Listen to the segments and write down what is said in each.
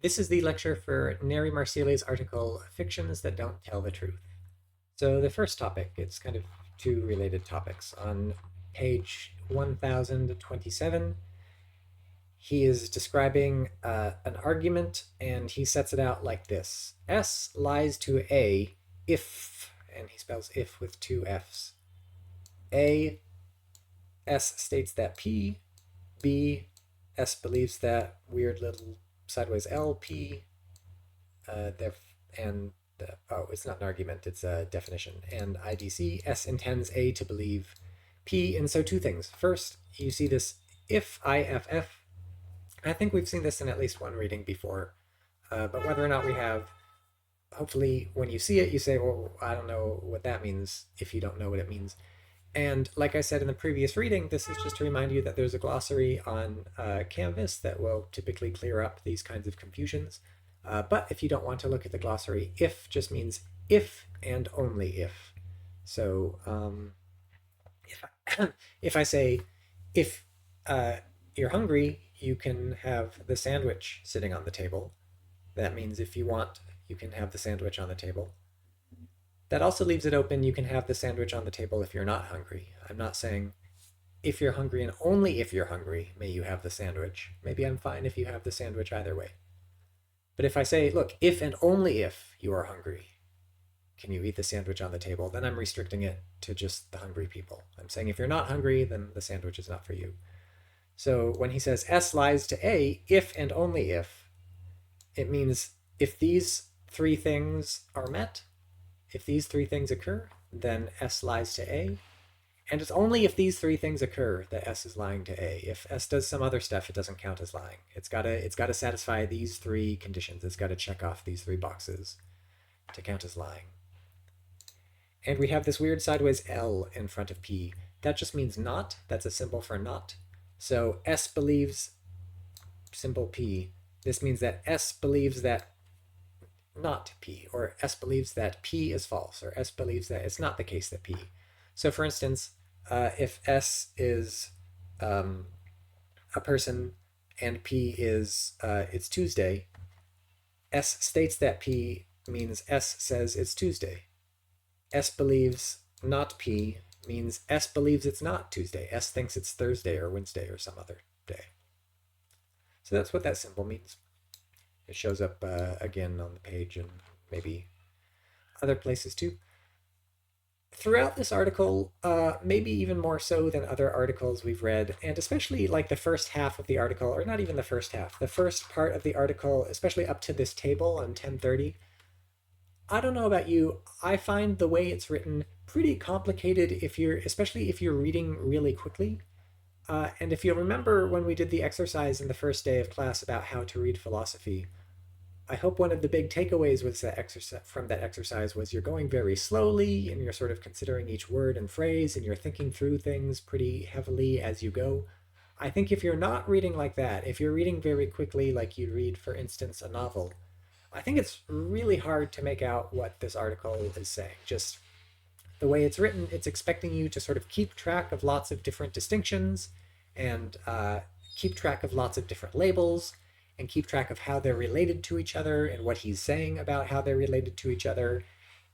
This is the lecture for Neri Marsili's article, Fictions That Don't Tell the Truth. So the first topic, it's kind of two related topics. On page 1027, he is describing an argument, and he sets it out like this. S lies to A if, and he spells if with two F's. A, S states that P, B, S believes that weird little sideways LP, and oh, it's not an argument, it's a definition. And IDC, S intends A to believe P, and so two things. First, you see this if IFF. I think we've seen this in at least one reading before, but whether or not we have, hopefully when you see it, you say, well, I don't know what that means if you don't know what it means. And like I said in the previous reading, this is just to remind you that there's a glossary on Canvas that will typically clear up these kinds of confusions. But if you don't want to look at the glossary, if just means if and only if. So if I say, if you're hungry, you can have the sandwich sitting on the table. That means if you want, you can have the sandwich on the table. That also leaves it open. You can have the sandwich on the table if you're not hungry. I'm not saying if you're hungry and only if you're hungry, may you have the sandwich. Maybe I'm fine if you have the sandwich either way. But if I say, look, if and only if you are hungry, can you eat the sandwich on the table? Then I'm restricting it to just the hungry people. I'm saying if you're not hungry, then the sandwich is not for you. So when he says S lies to A, if and only if, it means if these three things are met, if these three things occur, then S lies to A. And it's only if these three things occur that S is lying to A. If S does some other stuff, it doesn't count as lying. It's gotta satisfy these three conditions. It's gotta check off these three boxes to count as lying. And we have this weird sideways L in front of P. That just means not. That's a symbol for not. So S believes symbol P. This means that S believes that not P, or S believes that P is false, or S believes that it's not the case that P. So for instance, if S is a person and P is it's Tuesday, S states that P means S says it's Tuesday. S believes not P means S believes it's not Tuesday. S thinks it's Thursday or Wednesday or some other day. So that's what that symbol means. It shows up again on the page and maybe other places too. Throughout this article, maybe even more so than other articles we've read, and especially like the first half of the article, or not even the first half, the first part of the article, especially up to this table on 1030, I don't know about you, I find the way it's written pretty complicated especially if you're reading really quickly. And if you remember when we did the exercise in the first day of class about how to read philosophy, I hope one of the big takeaways was from that exercise was you're going very slowly and you're sort of considering each word and phrase and you're thinking through things pretty heavily as you go. I think if you're not reading like that, if you're reading very quickly like you'd read, for instance, a novel, I think it's really hard to make out what this article is saying. Just the way it's written, it's expecting you to sort of keep track of lots of different distinctions and keep track of lots of different labels and keep track of how they're related to each other and what he's saying about how they're related to each other.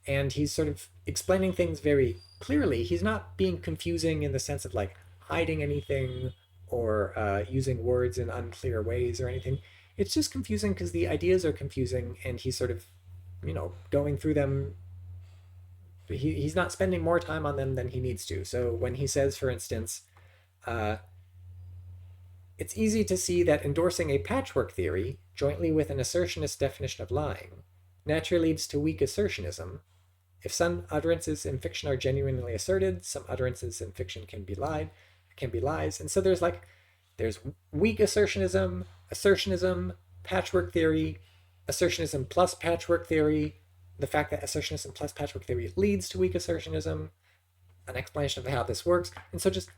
And he's sort of explaining things very clearly. He's not being confusing in the sense of like hiding anything or using words in unclear ways or anything. It's just confusing because the ideas are confusing and he's sort of, going through them. He's not spending more time on them than he needs to. So when he says, for instance, it's easy to see that endorsing a patchwork theory, jointly with an assertionist definition of lying, naturally leads to weak assertionism. If some utterances in fiction are genuinely asserted, some utterances in fiction can be lies. And so there's weak assertionism, patchwork theory, assertionism plus patchwork theory, the fact that assertionism plus patchwork theory leads to weak assertionism, an explanation of how this works. And so just,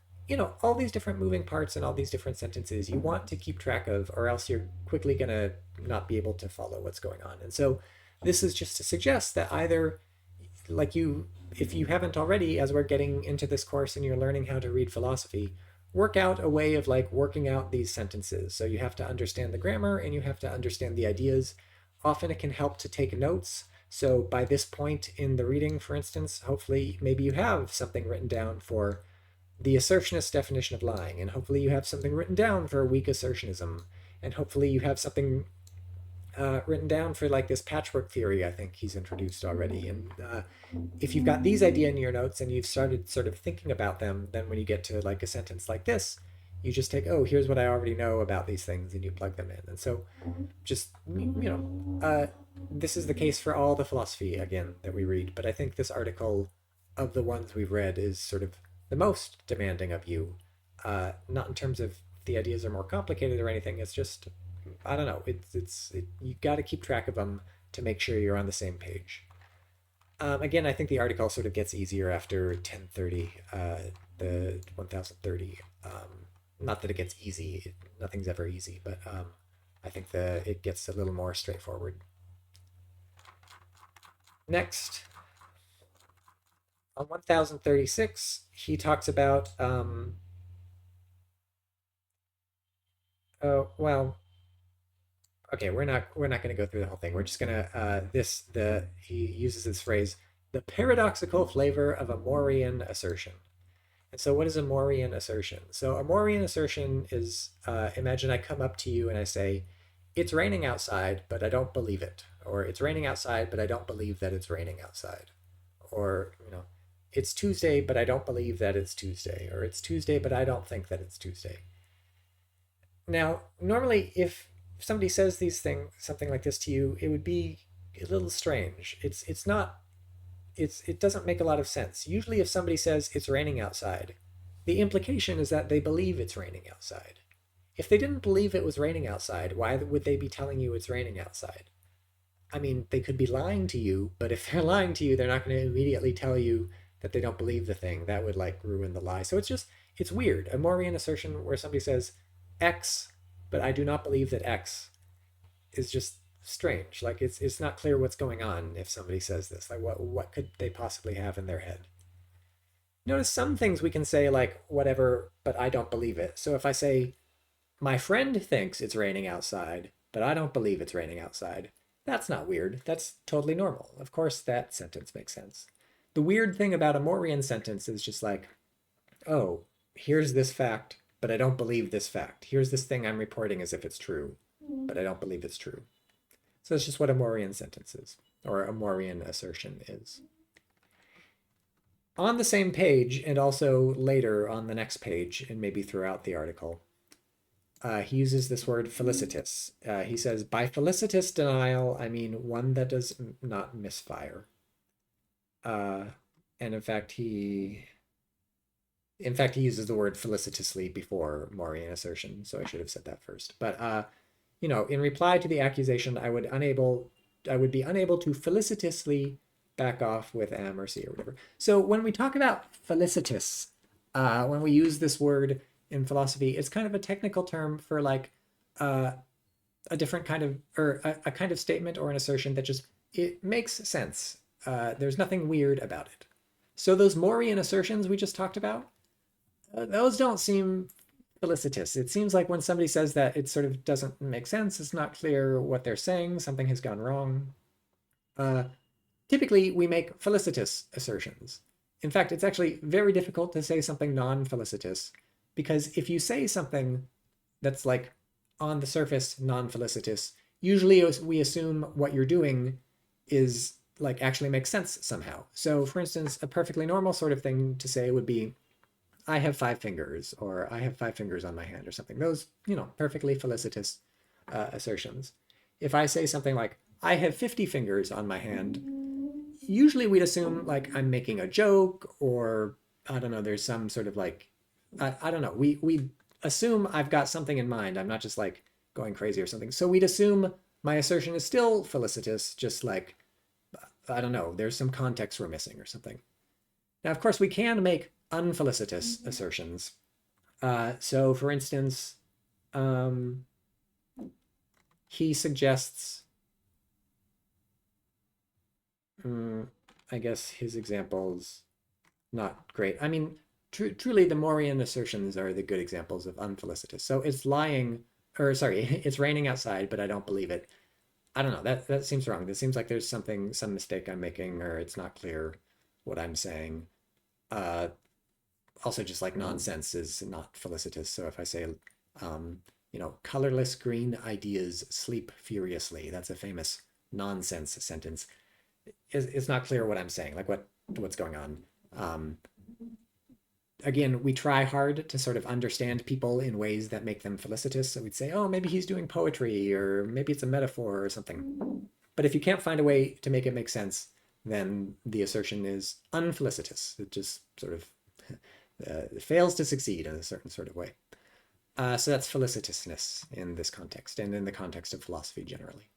all these different moving parts and all these different sentences you want to keep track of, or else you're quickly going to not be able to follow what's going on. And so this is just to suggest that either, if you haven't already, as we're getting into this course and you're learning how to read philosophy, work out a way of like working out these sentences. So you have to understand the grammar and you have to understand the ideas. Often it can help to take notes. So by this point in the reading, for instance, hopefully maybe you have something written down for the assertionist definition of lying, and hopefully you have something written down for weak assertionism, and hopefully you have something written down for like this patchwork theory I think he's introduced already. And if you've got these ideas in your notes and you've started sort of thinking about them, then when you get to like a sentence like this, you just take, oh, here's what I already know about these things, and you plug them in. And so just, this is the case for all the philosophy, again, that we read. But I think this article of the ones we've read is sort of the most demanding of you. Not in terms of the ideas are more complicated or anything. It's just, I don't know. You got to keep track of them to make sure you're on the same page. Again, I think the article sort of gets easier after 1030, the 1030. Not that it gets easy. Nothing's ever easy, but I think it gets a little more straightforward. Next, on 1036, he talks about, oh, well, okay, we're not going to go through the whole thing. We're just going to, he uses this phrase, the paradoxical flavor of a Morean assertion. And so what is a Morean assertion? So a Morean assertion is, imagine I come up to you and I say, it's raining outside, but I don't believe it. Or it's raining outside, but I don't believe that it's raining outside. Or, it's Tuesday, but I don't believe that it's Tuesday. Or it's Tuesday, but I don't think that it's Tuesday. Now, normally, if somebody says these things, something like this to you, it would be a little strange. It doesn't make a lot of sense. Usually if somebody says it's raining outside, the implication is that they believe it's raining outside. If they didn't believe it was raining outside, why would they be telling you it's raining outside? I mean, they could be lying to you, but if they're lying to you, they're not going to immediately tell you that they don't believe the thing. That would like ruin the lie. So it's weird. A Morean assertion where somebody says X, but I do not believe that X, is just strange. Like it's not clear what's going on if somebody says this. Like what could they possibly have in their head? Notice some things we can say like whatever, but I don't believe it. So if I say my friend thinks it's raining outside, but I don't believe it's raining outside, that's not weird. That's totally normal. Of course that sentence makes sense. The weird thing about a Morean sentence is just like, oh, here's this fact, but I don't believe this fact. Here's this thing I'm reporting as if it's true, but I don't believe it's true. So that's just what a Morean sentence is, or a Morean assertion is. On the same page, and also later on the next page, and maybe throughout the article, he uses this word felicitous. He says, by felicitous denial, I mean one that does not misfire. And in fact, he uses the word felicitously before Morean assertion, so I should have said that first. But in reply to the accusation, I would be unable to felicitously back off with am or c or whatever. So when we talk about felicitous, when we use this word in philosophy, it's kind of a technical term for like a different kind of, or a kind of statement or an assertion that just, it makes sense. There's nothing weird about it. So those Morean assertions we just talked about, those don't seem felicitous. It seems like when somebody says that, it sort of doesn't make sense. It's not clear what they're saying. Something has gone wrong. Typically, we make felicitous assertions. In fact, it's actually very difficult to say something non-felicitous, because if you say something that's like on the surface non-felicitous, usually we assume what you're doing is like actually makes sense somehow. So for instance, a perfectly normal sort of thing to say would be, I have 5 fingers, or I have 5 fingers on my hand, or something. Those, perfectly felicitous assertions. If I say something like, I have 50 fingers on my hand, usually we'd assume like I'm making a joke, or I don't know, there's some sort of like, I don't know. We assume I've got something in mind. I'm not just like going crazy or something. So we'd assume my assertion is still felicitous, just like, I don't know, there's some context we're missing or something. Now, of course, we can make unfelicitous assertions. So for instance, he suggests, I guess his example's not great. I mean, truly the Morian assertions are the good examples of unfelicitous. So it's lying, or sorry, it's raining outside, but I don't believe it. I don't know. That seems wrong. This seems like there's some mistake I'm making, or it's not clear what I'm saying. Uh, Also, just like nonsense is not felicitous. So if I say, colorless green ideas sleep furiously, that's a famous nonsense sentence. It's not clear what I'm saying, like what's going on. Um, Again, we try hard to sort of understand people in ways that make them felicitous. So we'd say, oh, maybe he's doing poetry, or maybe it's a metaphor or something. But if you can't find a way to make it make sense, then the assertion is unfelicitous. It just sort of fails to succeed in a certain sort of way. So that's felicitousness in this context and in the context of philosophy generally.